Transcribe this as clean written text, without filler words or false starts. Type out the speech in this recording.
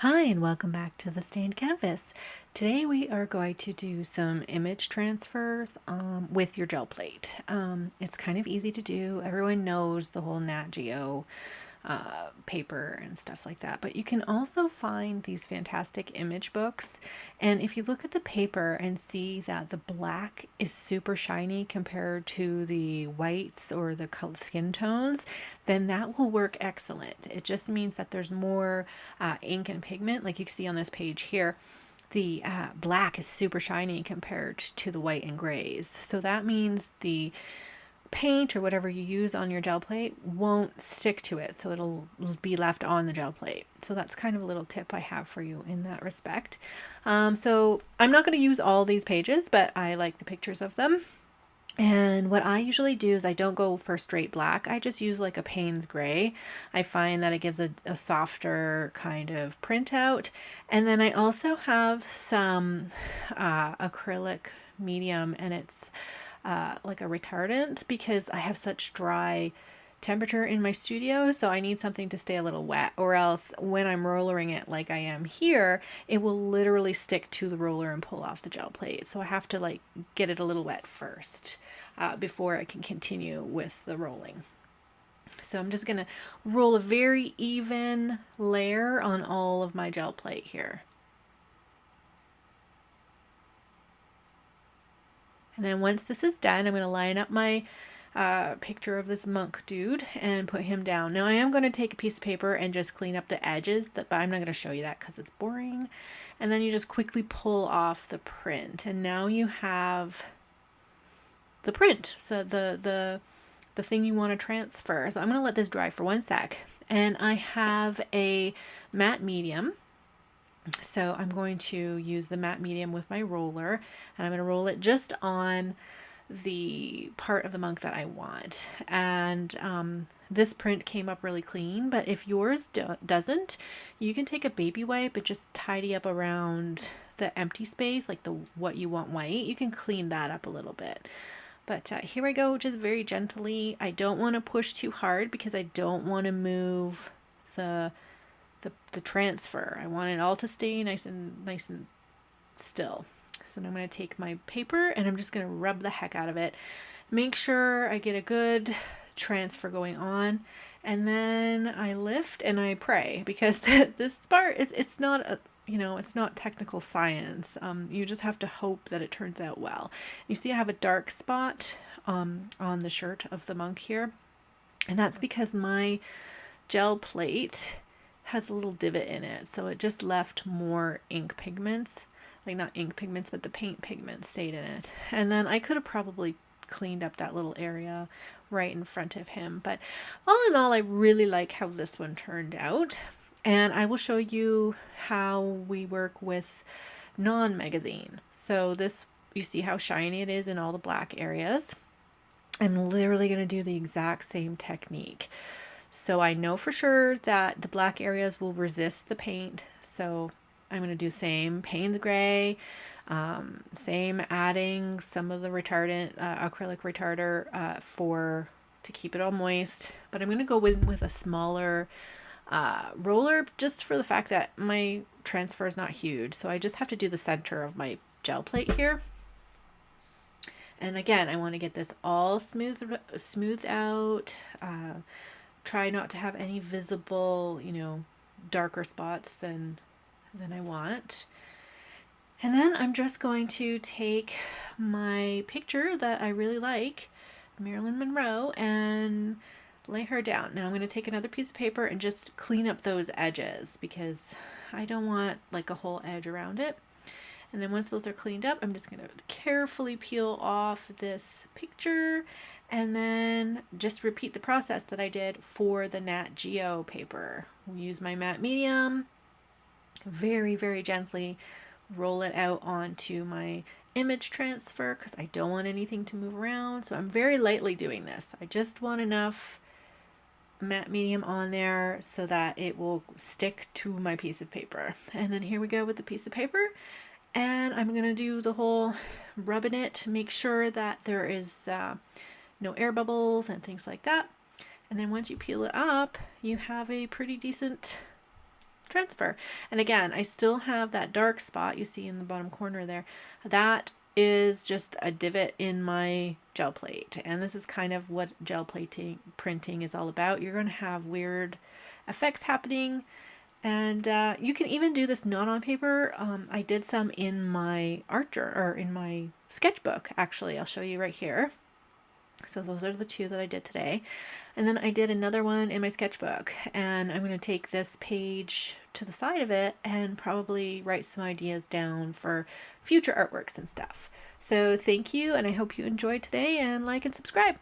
Hi and welcome back to the Stained Canvas. Today we are going to do some image transfers with your gel plate. It's kind of easy to do. Everyone knows the whole Nat Geo paper and stuff like that, but you can also find these fantastic image books, and if you look at the paper and see that the black is super shiny compared to the whites or the skin tones, then that will work excellent. It just means that there's more ink and pigment, like you can see on this page here. The black is super shiny compared to the white and grays, so that means the paint or whatever you use on your gel plate won't stick to it, so it'll be left on the gel plate. So that's kind of a little tip I have for you in that respect. So I'm not going to use all these pages, but I like the pictures of them. And what I usually do is I don't go for straight black. I just use like a Payne's gray. I find that it gives a softer kind of printout. And then I also have some acrylic medium, and it's like a retardant because I have such dry temperature in my studio, so I need something to stay a little wet, or else when I'm rollering it like I am here, it will literally stick to the roller and pull off the gel plate. So I have to like get it a little wet first before I can continue with the rolling. So I'm just gonna roll a very even layer on all of my gel plate here. And then once this is done, I'm going to line up my picture of this monk dude and put him down. Now I am going to take a piece of paper and just clean up the edges, but I'm not going to show you that because it's boring. And then you just quickly pull off the print, and now you have the print. So the thing you want to transfer. So I'm going to let this dry for 1 sec, and I have a matte medium. So I'm going to use the matte medium with my roller, and I'm going to roll it just on the part of the monk that I want. And this print came up really clean, but if yours doesn't, you can take a baby wipe and just tidy up around the empty space, like the what you want white. You can clean that up a little bit. But here I go, just very gently. I don't want to push too hard because I don't want to move the the transfer. I want it all to stay nice and still. So now I'm going to take my paper and I'm just going to rub the heck out of it. Make sure I get a good transfer going on, and then I lift and I pray, because this part is, it's not a, it's not technical science. You just have to hope that it turns out well. You see I have a dark spot on the shirt of the monk here, and that's because my gel plate has a little divot in it, so it just left more ink pigments, like not ink pigments, but the paint pigments stayed in it. And then I could have probably cleaned up that little area right in front of him, but all in all, I really like how this one turned out. And I will show you how we work with non-magazine. So this, you see how shiny it is in all the black areas. I'm literally going to do the exact same technique. So I know for sure that the black areas will resist the paint. So I'm going to do same Payne's gray, same adding some of the retardant, acrylic retarder to keep it all moist. But I'm going to go with a smaller roller, just for the fact that my transfer is not huge. So I just have to do the center of my gel plate here. And again, I want to get this all smoothed out. Try not to have any visible, darker spots than I want. And then I'm just going to take my picture that I really like, Marilyn Monroe, and lay her down. Now I'm going to take another piece of paper and just clean up those edges, because I don't want like a whole edge around it. And then once those are cleaned up, I'm just going to carefully peel off this picture, and then just repeat the process that I did for the Nat Geo paper. We'll use my matte medium, very, very gently roll it out onto my image transfer, because I don't want anything to move around. So I'm very lightly doing this. I just want enough matte medium on there so that it will stick to my piece of paper. And then here we go with the piece of paper. And I'm going to do the whole rubbing it to make sure that there is no air bubbles and things like that. And then once you peel it up, you have a pretty decent transfer. And again, I still have that dark spot you see in the bottom corner there. That is just a divot in my gel plate. And this is kind of what gel plating printing is all about. You're going to have weird effects happening. And you can even do this not on paper. I did some in my art journal, or in my sketchbook, actually. I'll show you right here. So those are the two that I did today. And then I did another one in my sketchbook, and I'm going to take this page to the side of it and probably write some ideas down for future artworks and stuff. So thank you, and I hope you enjoyed today, and like and subscribe.